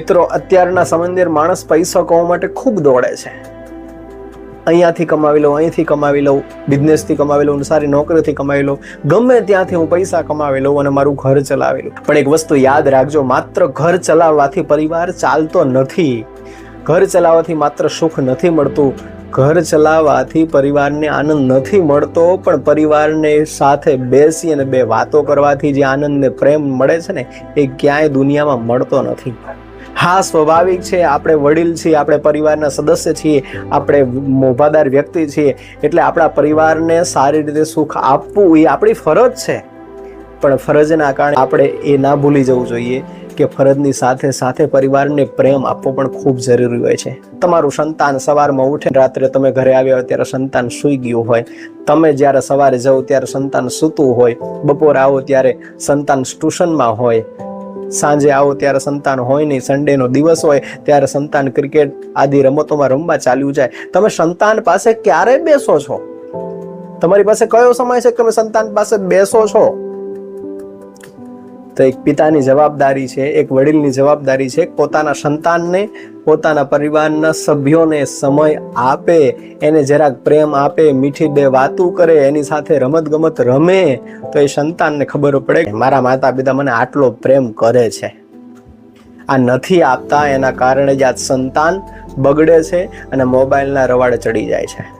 મિત્રો, અત્યારના સમયની માણસ પૈસા કમાવા માટે ખૂબ દોડે છે. અહીંયાથી કમાવી લઉં, અહીંથી કમાવી લઉં, બિઝનેસથી કમાવી લઉં, સારી નોકરીથી કમાવી લઉં, ગમે ત્યાંથી હું પૈસા કમાવી લઉં અને મારું ઘર ચલાવી લઉં. પણ એક વસ્તુ યાદ રાખજો, માત્ર ઘર ચલાવવાથી પરિવાર ચાલતો નથી. ઘર ચલાવવાથી માત્ર સુખ નથી મળતું. ઘર ચલાવવાથી પરિવારને આનંદ નથી મળતો, પણ પરિવારને સાથે બેસી અને બે વાતો કરવાથી જે આનંદ ને પ્રેમ મળે છે ને, એ ક્યાંય દુનિયામાં મળતો નથી. હા, સ્વાભાવિક છે, આપણે વડીલ છીએ, આપણે પરિવારના સદસ્ય છીએ, આપણે મોભાદાર વ્યક્તિ છીએ, એટલે આપણા પરિવારને સારી રીતે સુખ આપવું એ આપણી ફરજ છે. પણ ફરજના કારણે આપણે એ ના ભૂલી જવું જોઈએ કે ફરજની સાથે સાથે પરિવારને પ્રેમ આપવો પણ ખૂબ જરૂરી હોય છે. તમારું સંતાન સવારમાં ઉઠે, રાત્રે તમે ઘરે આવ્યા હોય ત્યારે સંતાન સૂઈ ગયું હોય, તમે જ્યારે સવારે જાઓ ત્યારે સંતાન સૂતું હોય, બપોરે આવો ત્યારે સંતાન ટ્યુશનમાં હોય, સાંજે આવો ત્યારે સંતાન હોય નહીં, સન્ડેનો દિવસ હોય ત્યારે સંતાન ક્રિકેટ આદિ રમતોમાં રમવા ચાલ્યું જાય. તમે સંતાન પાસે ક્યારે બેસો છો? તમારી પાસે કયો સમય છે કે તમે સંતાન પાસે બેસો છો? તો એક પિતાની જવાબદારી છે, એક વડીલની જવાબદારી છે, પોતાના સંતાનને, પોતાના પરિવારના સભ્યોને સમય આપે, એને જરાક પ્રેમ આપે, મીઠી બે વાતું કરે, એની સાથે રમત ગમત રમે, તો એ સંતાનને ખબર પડે કે મારા માતા પિતા મને આટલો પ્રેમ કરે છે. આ નથી આપતા, એના કારણે જ આ સંતાન બગડે છે અને મોબાઈલના રવાડે ચડી જાય છે,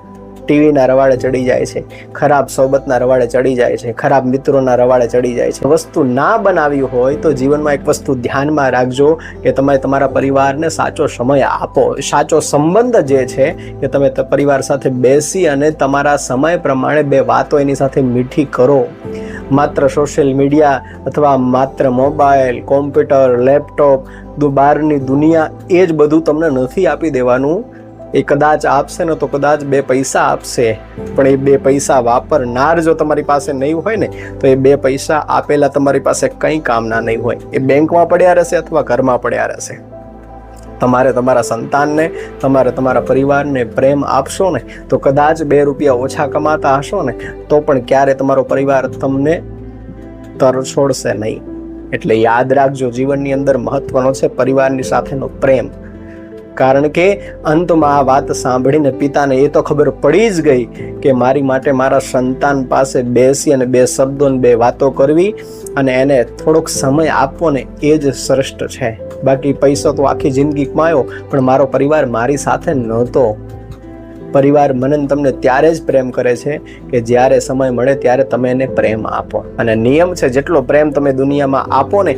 ટીવીના રવાડે ચડી જાય છે, ખરાબ સોબતના રવાડે ચડી જાય છે, ખરાબ મિત્રોના રવાડે ચડી જાય છે. વસ્તુ ના બનાવી હોય તો જીવનમાં એક વસ્તુ ધ્યાનમાં રાખજો કે તમે તમારા પરિવારને સાચો સમય આપો. સાચો સંબંધ જે છે કે તમે પરિવાર સાથે બેસી અને તમારા સમય પ્રમાણે બે વાતો એની સાથે મીઠી કરો. માત્ર સોશિયલ મીડિયા અથવા માત્ર મોબાઈલ, કોમ્પ્યુટર, લેપટોપ, બહારની દુનિયા, એ જ બધું તમને નથી આપી દેવાનું. એ કદાચ આપશે ને તો કદાચ બે પૈસા આપશે, પણ એ બે પૈસા વાપરનાર જો તમારી પાસે નહીં હોય ને, તો એ બે પૈસા આપેલા તમારી પાસે કંઈ કામના નહીં હોય. એ બેંકમાં પડ્યા રહેશે અથવા ઘરમાં પડ્યા રહેશે. તમારે તમારા સંતાનને, તમારે તમારા પરિવારને પ્રેમ આપશો ને, તો કદાચ 2 રૂપિયા ઓછા કમાતા હશો ને, તો પણ ક્યારે તમારો પરિવાર તમને તરછોડશે નહીં. એટલે યાદ રાખજો, જીવનની અંદર મહત્વનો છે પરિવારની સાથેનો પ્રેમ. કારણ કે અંતમાં આ વાત સાંભળીને પિતાને એ તો ખબર પડી જ ગઈ કે મારી માટે મારા સંતાન પાસે બેસી અને બે શબ્દો ને બે વાતો કરવી અને એને થોડોક સમય આપવો ને, એ જ શ્રેષ્ઠ છે. બાકી પૈસો તો આખી જિંદગી કમાયો, પણ મારો પરિવાર મારી સાથે નહોતો. પરિવાર મને તમને ત્યારે જ પ્રેમ કરે છે કે જ્યારે સમય મળે ત્યારે તમે એને પ્રેમ આપો. અને નિયમ છે, જેટલો પ્રેમ તમે દુનિયામાં આપો ને